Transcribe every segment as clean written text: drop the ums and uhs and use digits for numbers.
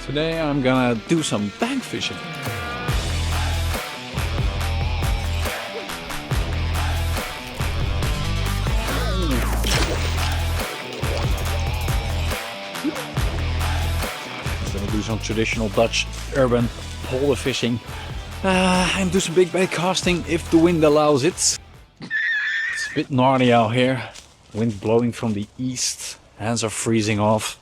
Today I'm gonna do some bank fishing. I'm gonna do some traditional Dutch urban polder fishing. And do some big bait casting if the wind allows it. It's a bit gnarly out here. Wind blowing from the east. Hands are freezing off.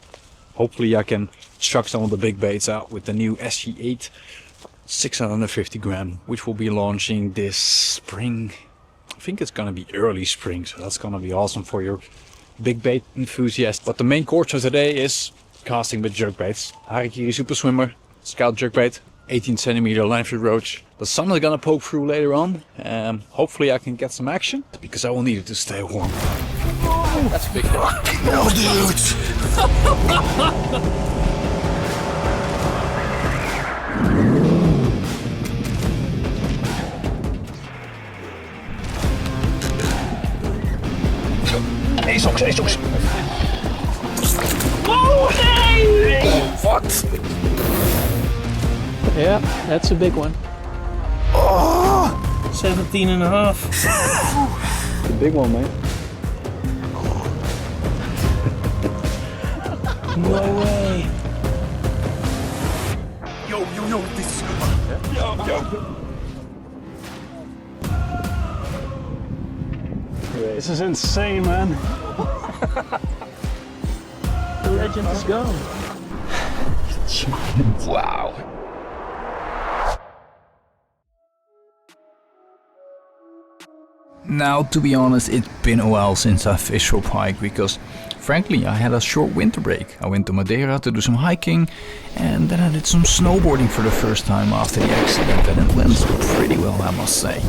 Hopefully I can chuck some of the big baits out with the new SG8 650 gram, which will be launching this spring. I think it's gonna be early spring, so that's gonna be awesome for your big bait enthusiast. But the main course of today is casting with jerkbaits. Harikiri Super Swimmer, Scout jerkbait, 18 centimeter lionfish roach. The sun is gonna poke through later on. Hopefully I can get some action because I will need it to stay warm. Oh, that's a big fish. No, dude! Ezels. Oh, hey! What? Yeah, that's a big one. Oh! 17 and a half. It's a big one, man. No way. Yo, this is good. Yo. This is insane, man. The legend is gone. Wow. Now, to be honest, it's been a while since I fished for pike because, frankly, I had a short winter break. I went to Madeira to do some hiking and then I did some snowboarding for the first time after the accident, and it went pretty well, I must say.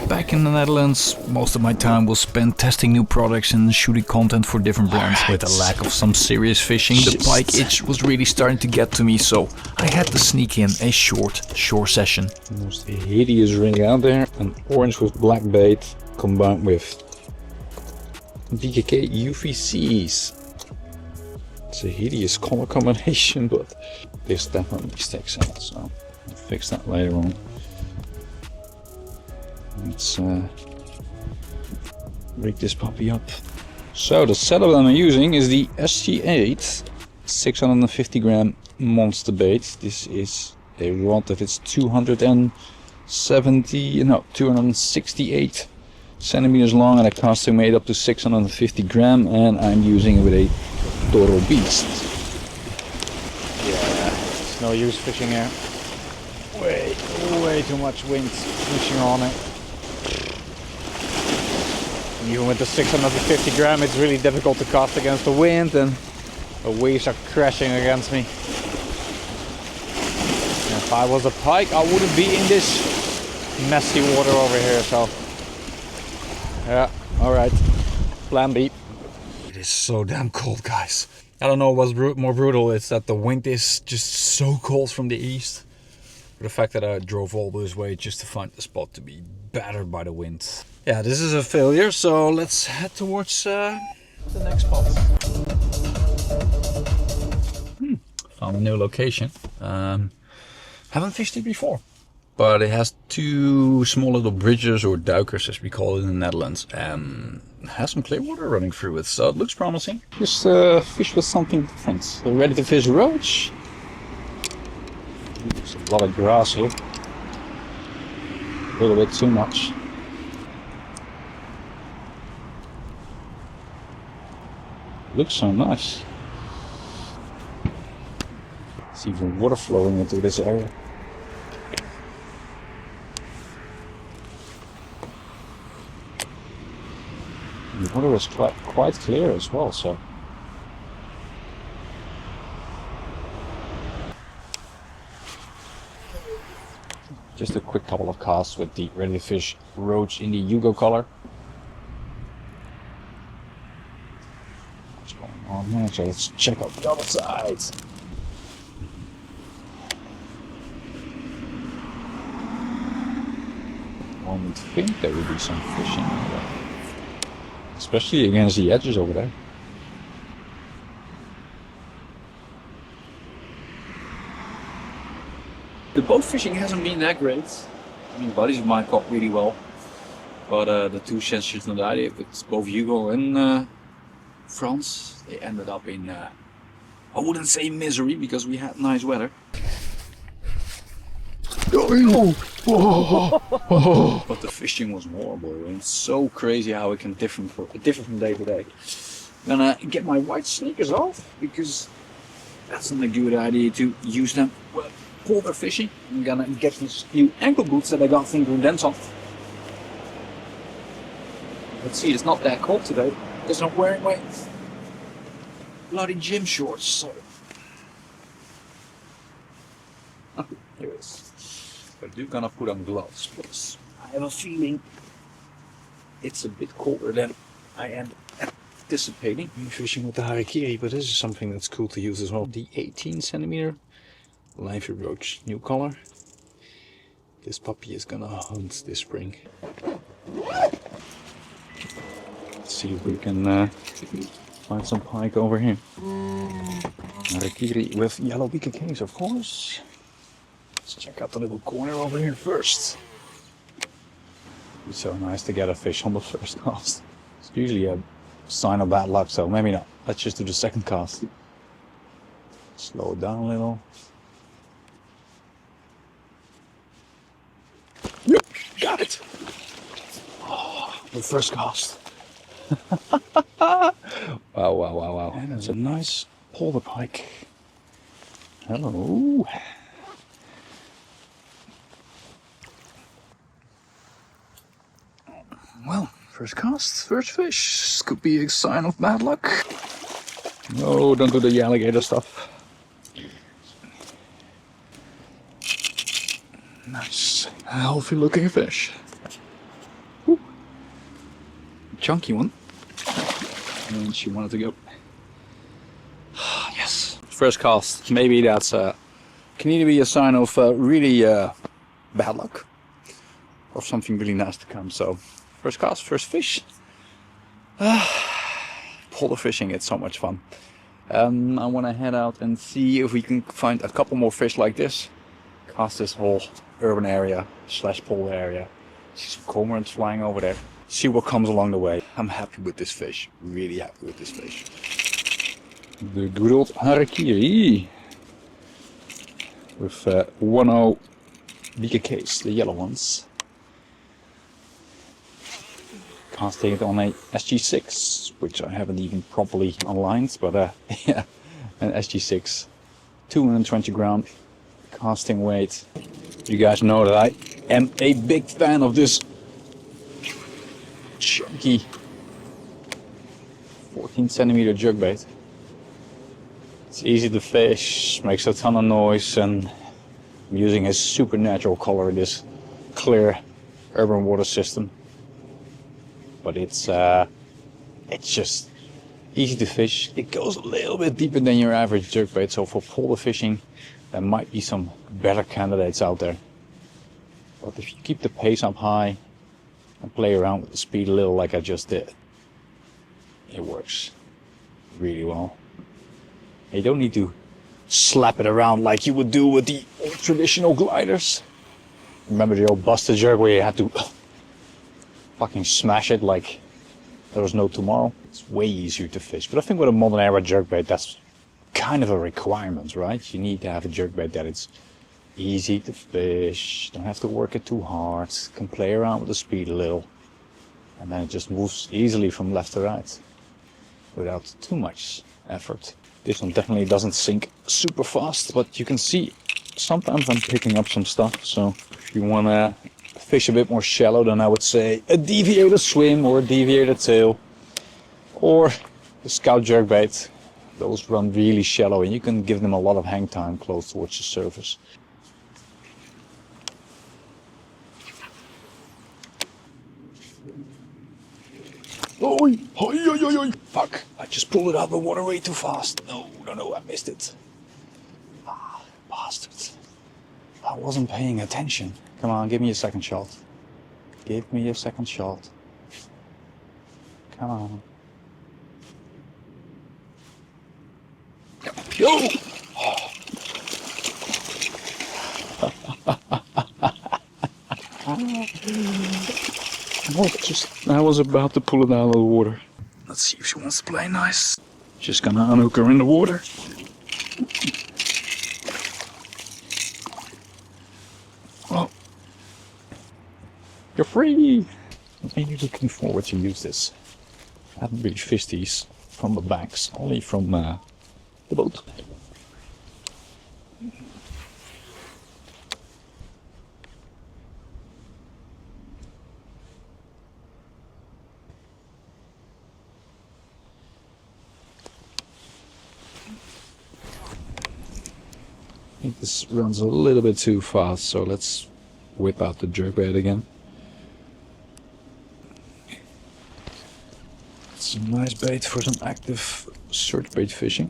Back in the Netherlands, most of my time was spent testing new products and shooting content for different brands. With the lack of some serious fishing, the pike itch was really starting to get to me, so I had to sneak in a short shore session. The most hideous ring out there. An orange with black bait combined with DKK UVCs. It's a hideous color combination, but this definitely sticks out, so I'll fix that later on. Let's rig this puppy up. So the setup that I'm using is the SG8 650 gram monster bait. This is a rod that is 268 centimeters long and a casting weight up to 650 gram, and I'm using it with a Toro Beast. Yeah, it's no use fishing here. Way too much wind pushing on it. Even with the 650 gram, it's really difficult to cast against the wind, and the waves are crashing against me. And if I was a pike, I wouldn't be in this messy water over here, so yeah, alright, plan B. It is so damn cold, guys. I don't know what's more brutal, it's that the wind is just so cold from the east. The fact that I drove all this way just to find the spot to be battered by the wind. Yeah, this is a failure, so let's head towards the next spot. Found a new location. Haven't fished it before, but it has two small little bridges, or duikers as we call it in the Netherlands, and has some clear water running through it, so it looks promising. Just fish with something different. Ready to fish roach. There's a lot of grass here. A little bit too much. Looks so nice. There's even water flowing into this area. The water is quite clear as well, so. Just a quick couple of casts with the ready to fish roach in the Yugo color. What's going on here? So let's check out the other side. One would think there would be some fishing there, especially against the edges over there. The boat fishing hasn't been that great. I mean, buddies of mine caught really well. But the two sensors that I did with both Hugo and France, they ended up in, I wouldn't say misery because we had nice weather. But the fishing was horrible, and it's so crazy how it can differ from day to day. I'm gonna get my white sneakers off because that's not a good idea to use them for polar fishing. I'm gonna get these new ankle boots that I got from Denton. Let's see, it's not that cold today because I'm wearing my bloody gym shorts. So here it is. But I'm gonna put on gloves because I have a feeling it's a bit colder than I am anticipating. I'm fishing with the harakiri, but this is something that's cool to use as well. The 18 centimeter live roach new color. This puppy is gonna hunt this spring. Let's see if we can find some pike over here. Harakiri with yellow beaker case, of course. Let's check out the little corner over here first. It's so nice to get a fish on the first cast. It's usually a sign of bad luck, so maybe not. Let's just do the second cast. Slow it down a little. Yep, got it! Oh, the first cast. Wow. And it's a nice polar pike. Hello. Well, first cast, first fish. This could be a sign of bad luck. No, don't do the alligator stuff. Nice, healthy looking fish. Woo. Chunky one. And she wanted to go. Yes, first cast. Maybe that's can either be a sign of really bad luck or something really nice to come. So. First cast, first fish. Polar fishing, it's so much fun. I want to head out and see if we can find a couple more fish like this. Cast this whole urban area / polar area. See some cormorants flying over there. See what comes along the way. I'm happy with this fish. Really happy with this fish. The good old harakiri. With 1.0 beaker case, the yellow ones. Casting it on a SG6, which I haven't even properly aligned, but yeah, an SG6, 220 gram casting weight. You guys know that I am a big fan of this chunky 14 centimeter jerkbait. It's easy to fish, makes a ton of noise, and I'm using a supernatural color in this clear urban water system. But it's just easy to fish. It goes a little bit deeper than your average jerkbait, so for polar fishing there might be some better candidates out there. But if you keep the pace up high and play around with the speed a little like I just did, it works really well. You don't need to slap it around like you would do with the old traditional gliders. Remember the old busted jerk where you had to fucking smash it like there was no tomorrow? It's way easier to fish. But I think with a modern era jerkbait, that's kind of a requirement, right? You need to have a jerkbait that it's easy to fish, don't have to work it too hard, can play around with the speed a little, and then it just moves easily from left to right without too much effort. This one definitely doesn't sink super fast, but you can see sometimes I'm picking up some stuff. So if you want to fish a bit more shallow, then I would say a deviated swim or a deviated tail or the scout jerkbait. Those run really shallow and you can give them a lot of hang time close towards the surface. Oi, oi, fuck, I just pulled it out of the water way too fast. No, I missed it. Ah, bastard. I wasn't paying attention. Come on, give me a second shot. Give me a second shot. Come on. Yo! I was about to pull it out of the water. Let's see if she wants to play nice. Just gonna unhook her in the water. Oh, you're free! I'm really looking forward to use this. I haven't really fished these from the banks, only from the boat. I think this runs a little bit too fast, so let's whip out the jerkbait again. Some nice bait for some active search bait fishing.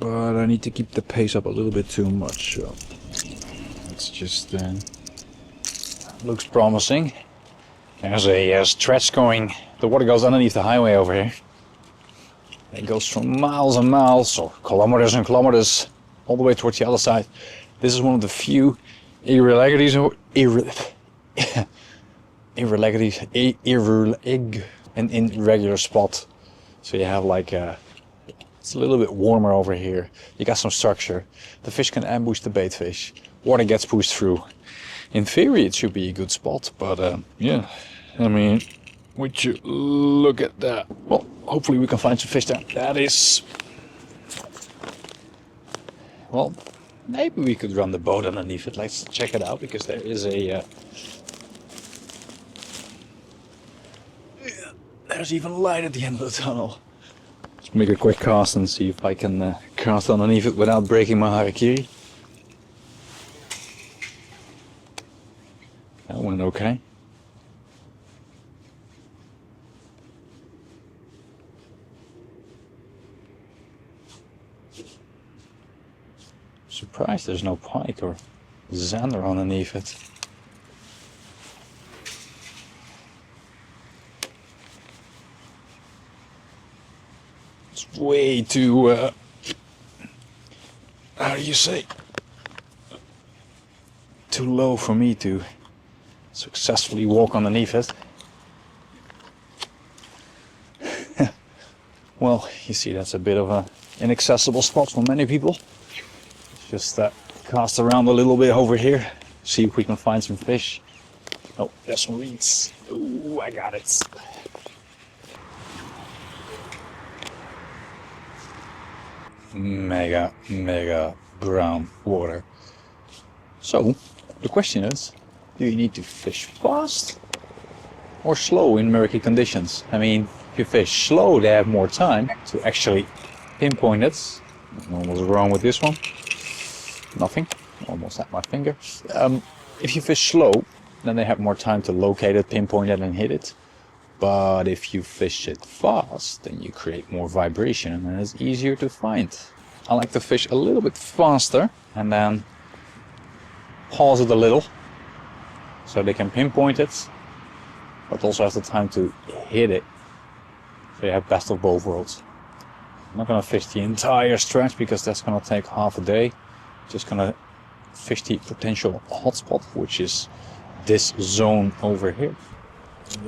But I need to keep the pace up a little bit too much, so it's just looks promising. There's a stretch going. The water goes underneath the highway over here. It goes from miles and miles, or kilometers and kilometers, all the way towards the other side. This is one of the few irregularities, an irregular spot. So you have like it's a little bit warmer over here. You got some structure. The fish can ambush the bait fish. Water gets pushed through. In theory, it should be a good spot, but yeah, I mean, would you look at that? Well, hopefully we can find some fish there. That is, well, maybe we could run the boat underneath it. Let's check it out, because there is a there's even light at the end of the tunnel. Let's make a quick cast and see if I can cast underneath it without breaking my harakiri. That went okay. Surprised there's no pike or zander underneath it. It's way too, how do you say, too low for me to successfully walk underneath it. Well, you see, that's a bit of an inaccessible spot for many people. Just cast around a little bit over here, see if we can find some fish. Oh, there's some reeds. Ooh, I got it. Mega brown water. So, the question is, do you need to fish fast or slow in murky conditions? I mean, if you fish slow, they have more time to actually pinpoint it. What was wrong with this one? Nothing. Almost at my finger. If you fish slow, then they have more time to locate it, pinpoint it, and hit it. But if you fish it fast, then you create more vibration and it's easier to find. I like to fish a little bit faster and then pause it a little so they can pinpoint it, but also have the time to hit it. So you have best of both worlds. I'm not going to fish the entire stretch because that's going to take half a day. Just going to fish the potential hotspot, which is this zone over here.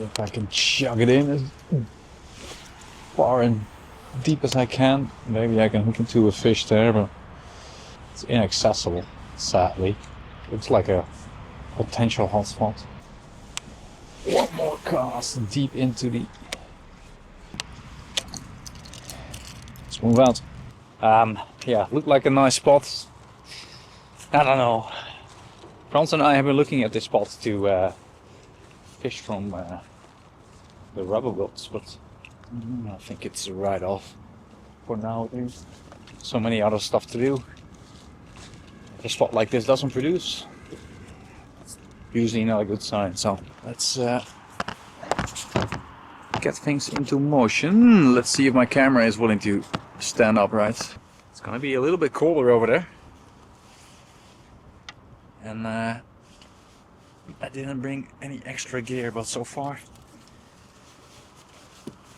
If I can chug it in as far and deep as I can, maybe I can hook into a fish there, but it's inaccessible, sadly. Looks like a potential hotspot. One more cast deep into the... Let's move out. Yeah, looked like a nice spot. I don't know. Frans and I have been looking at this spot to fish from the rubber boats, but I think it's a write-off for now at least. So many other stuff to do. A spot like this doesn't produce. It's usually not a good sign, so let's get things into motion. Let's see if my camera is willing to stand upright. It's gonna be a little bit colder over there. And I didn't bring any extra gear, but so far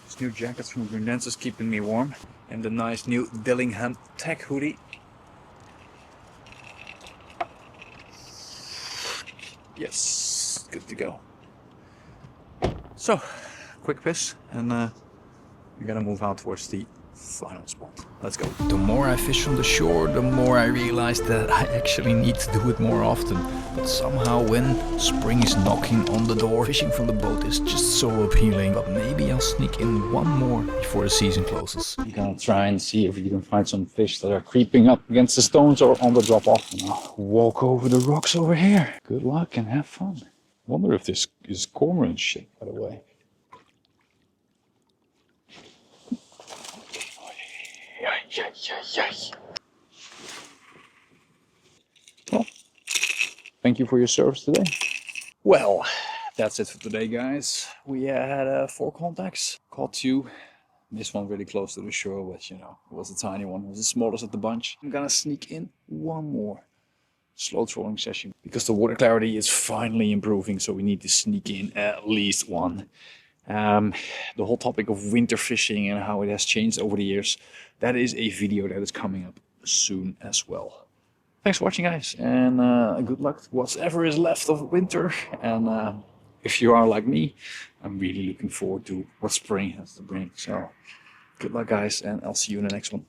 this new jacket from Grundense is keeping me warm, and the nice new Dillingham Tech hoodie. Yes, good to go. So, quick piss, and we're gonna move out towards the final spot. Let's go. The more I fish on the shore, the more I realize that I actually need to do it more often. But somehow when spring is knocking on the door, fishing from the boat is just so appealing. But maybe I'll sneak in one more before the season closes. I'm gonna try and see if you can find some fish that are creeping up against the stones or on the drop off. And I'll walk over the rocks over here. Good luck and have fun. Wonder if this is cormorant shit, by the way. Well, thank you for your service today. Well, that's it for today, guys. We had 4 contacts, caught 2. This one really close to the shore, but you know, it was a tiny one. It was the smallest of the bunch. I'm gonna sneak in one more slow trolling session because the water clarity is finally improving, so we need to sneak in at least one. The whole topic of winter fishing and how it has changed over the years, that is a video that is coming up soon as well. Thanks for watching, guys, and good luck to whatever is left of winter. And if you are like me, I'm really looking forward to what spring has to bring. So good luck, guys, and I'll see you in the next one.